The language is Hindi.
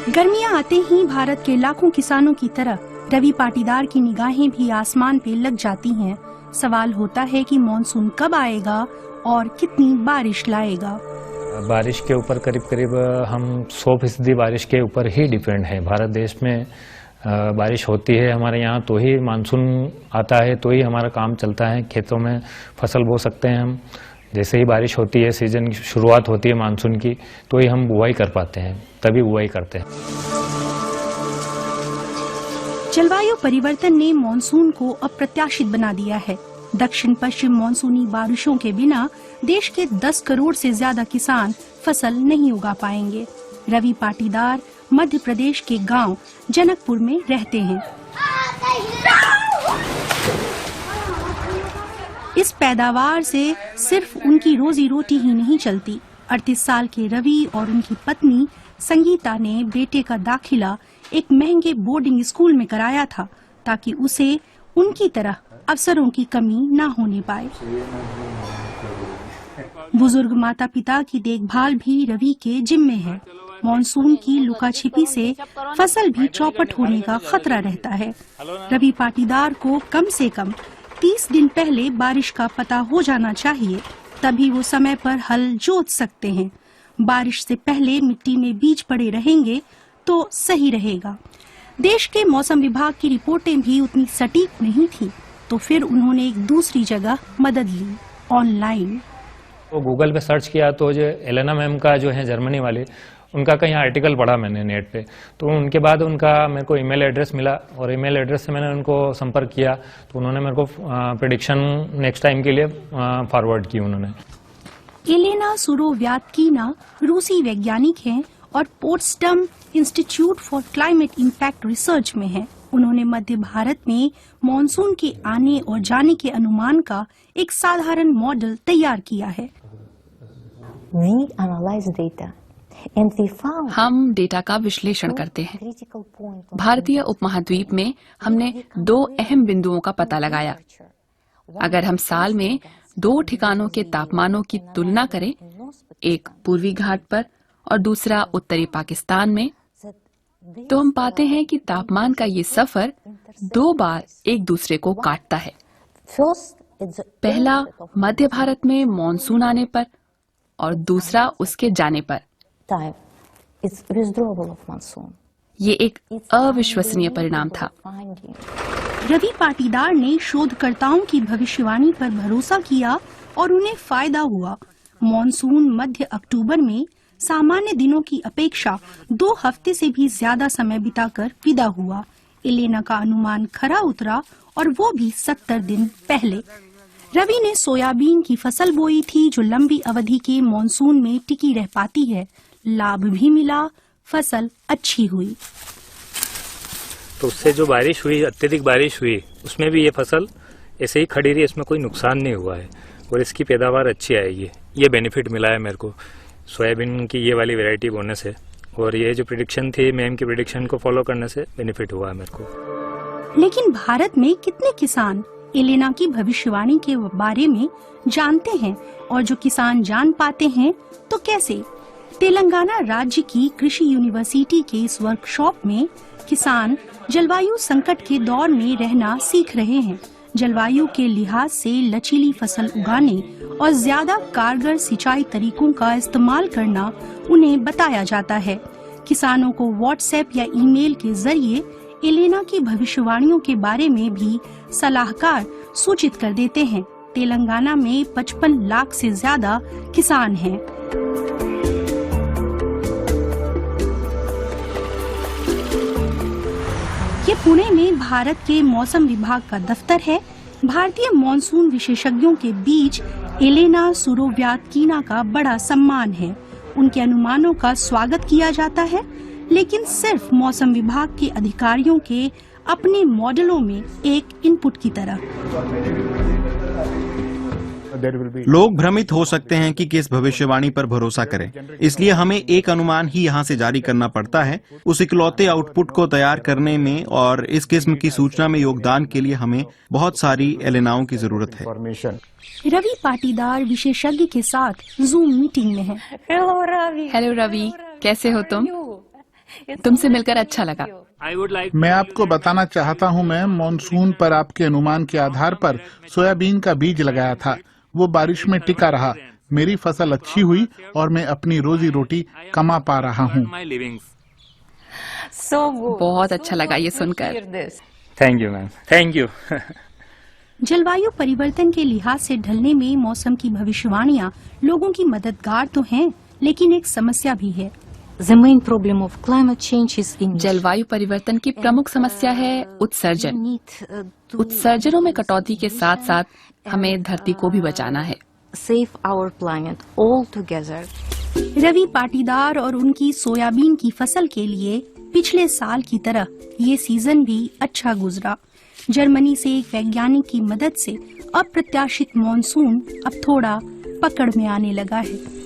गर्मियां आते ही भारत के लाखों किसानों की तरह रवि पाटीदार की निगाहें भी आसमान पे लग जाती हैं। सवाल होता है कि मॉनसून कब आएगा और कितनी बारिश लाएगा। बारिश के ऊपर करीब करीब हम 100% बारिश के ऊपर ही डिपेंड है। भारत देश में बारिश होती है हमारे यहाँ तो ही मानसून आता है, तो ही हमारा काम चलता है। खेतों में फसल बो सकते हैं हम। जैसे ही बारिश होती है, सीजन की शुरुआत होती है मानसून की, तो ही हम बुआई कर पाते हैं, तभी बुआई करते हैं। जलवायु परिवर्तन ने मॉनसून को अप्रत्याशित बना दिया है। दक्षिण पश्चिम मॉनसूनी बारिशों के बिना देश के 10 करोड़ से ज्यादा किसान फसल नहीं उगा पाएंगे। रवि पाटीदार मध्य प्रदेश के गांव जनकपुर में रहते हैं। इस पैदावार से सिर्फ उनकी रोजी रोटी ही नहीं चलती। 38 साल के रवि और उनकी पत्नी संगीता ने बेटे का दाखिला एक महंगे बोर्डिंग स्कूल में कराया था, ताकि उसे उनकी तरह अवसरों की कमी न होने पाए। बुजुर्ग माता पिता की देखभाल भी रवि के जिम्मे है। मॉनसून की लुकाछिपी से फसल भी चौपट होने का खतरा रहता है। रवि पाटीदार को कम से कम 30 दिन पहले बारिश का पता हो जाना चाहिए, तभी वो समय पर हल जोत सकते हैं। बारिश से पहले मिट्टी में बीज पड़े रहेंगे तो सही रहेगा। देश के मौसम विभाग की रिपोर्टें भी उतनी सटीक नहीं थी, तो फिर उन्होंने एक दूसरी जगह मदद ली, ऑनलाइन। तो गूगल पे सर्च किया तो जो एलेना मैम का जो है जर्मनी वाले, उनका कहीं आर्टिकल पढ़ा मैंने नेट पे। तो उनके बाद उनका मेरे को ईमेल एड्रेस मिला और ईमेल एड्रेस से मैंने उनको संपर्क किया, तो उन्होंने मेरे को प्रेडिक्शन नेक्स्ट टाइम के लिए फॉरवर्ड की उन्होंने। एलेना सुरोव्यातकीना रूसी वैज्ञानिक हैं और Potsdam Institute for Climate Impact Research में हैं। उन्होंने मध्य भारत में मॉनसून के आने और जाने के अनुमान का एक साधारण मॉडल तैयार किया है। हम डेटा का विश्लेषण करते हैं। भारतीय उपमहाद्वीप में हमने 2 अहम बिंदुओं का पता लगाया। अगर हम साल में 2 ठिकानों के तापमानों की तुलना करें, एक पूर्वी घाट पर और दूसरा उत्तरी पाकिस्तान में, तो हम पाते हैं कि तापमान का ये सफर 2 बार एक दूसरे को काटता है। पहला मध्य भारत में मॉनसून आने पर और दूसरा उसके जाने पर। ये एक अविश्वसनीय परिणाम था। रवि पाटीदार ने शोधकर्ताओं की भविष्यवाणी पर भरोसा किया और उन्हें फायदा हुआ। मॉनसून मध्य अक्टूबर में सामान्य दिनों की अपेक्षा 2 हफ्ते से भी ज्यादा समय बिताकर विदा हुआ। एलेना का अनुमान खरा उतरा, और वो भी 70 दिन पहले। रवि ने सोयाबीन की फसल बोई थी, जो लंबी अवधि के मॉनसून में टिकी रह पाती है। लाभ भी मिला, फसल अच्छी हुई। तो उससे जो बारिश हुई, अत्यधिक बारिश हुई, उसमें भी ये फसल ऐसे ही खड़ी रही, इसमें कोई नुकसान नहीं हुआ है और इसकी पैदावार अच्छी आएगी। ये बेनिफिट मिला है मेरे को सोयाबीन की ये वाली वैरायटी बोने से, और ये जो प्रेडिक्शन थी मैम की प्रेडिक्शन को फॉलो करने से बेनिफिट हुआ है मेरे को। लेकिन भारत में कितने किसान एलेना की भविष्यवाणी के बारे में जानते हैं, और जो किसान जान पाते हैं तो कैसे? तेलंगाना राज्य की कृषि यूनिवर्सिटी के इस वर्कशॉप में किसान जलवायु संकट के दौर में रहना सीख रहे हैं। जलवायु के लिहाज से लचीली फसल उगाने और ज्यादा कारगर सिंचाई तरीकों का इस्तेमाल करना उन्हें बताया जाता है। किसानों को व्हाट्सएप या ईमेल के जरिए एलेना की भविष्यवाणियों के बारे में भी सलाहकार सूचित कर देते हैं। तेलंगाना में 55 लाख से ज्यादा किसान हैं। ये पुणे में भारत के मौसम विभाग का दफ्तर है। भारतीय मॉनसून विशेषज्ञों के बीच एलेना सुरोव्यातकीना का बड़ा सम्मान है। उनके अनुमानों का स्वागत किया जाता है, लेकिन सिर्फ मौसम विभाग के अधिकारियों के अपने मॉडलों में एक इनपुट की तरह। लोग भ्रमित हो सकते हैं कि किस भविष्यवाणी पर भरोसा करें, इसलिए हमें एक अनुमान ही यहाँ से जारी करना पड़ता है। उस इकलौते आउटपुट को तैयार करने में और इस किस्म की सूचना में योगदान के लिए हमें बहुत सारी एलेनाओं की जरूरत है। रवि पाटीदार विशेषज्ञ के साथ जूम मीटिंग में हैं। हेलो रवि, कैसे हो तुम? तुमसे मिलकर अच्छा लगा। मैं आपको बताना चाहता हूं, मैं मॉनसून पर आपके अनुमान के आधार पर सोयाबीन का बीज लगाया था। वो बारिश में टिका रहा, मेरी फसल अच्छी हुई और मैं अपनी रोजी रोटी कमा पा रहा हूं। बहुत अच्छा लगा ये सुनकर। Thank you ma'am, thank you. जलवायु परिवर्तन के लिहाज से ढलने में मौसम की भविष्यवाणियां लोगों की मददगार तो हैं, लेकिन एक समस्या भी है। जलवायु परिवर्तन की प्रमुख समस्या है उत्सर्जन। उत्सर्जनों में कटौती के साथ साथ हमें धरती को भी बचाना है। रवि पाटीदार और उनकी सोयाबीन की फसल के लिए पिछले साल की तरह ये सीजन भी अच्छा गुजरा। जर्मनी से एक वैज्ञानिक की मदद से अप्रत्याशित मॉनसून अब थोड़ा पकड़ में आने लगा है।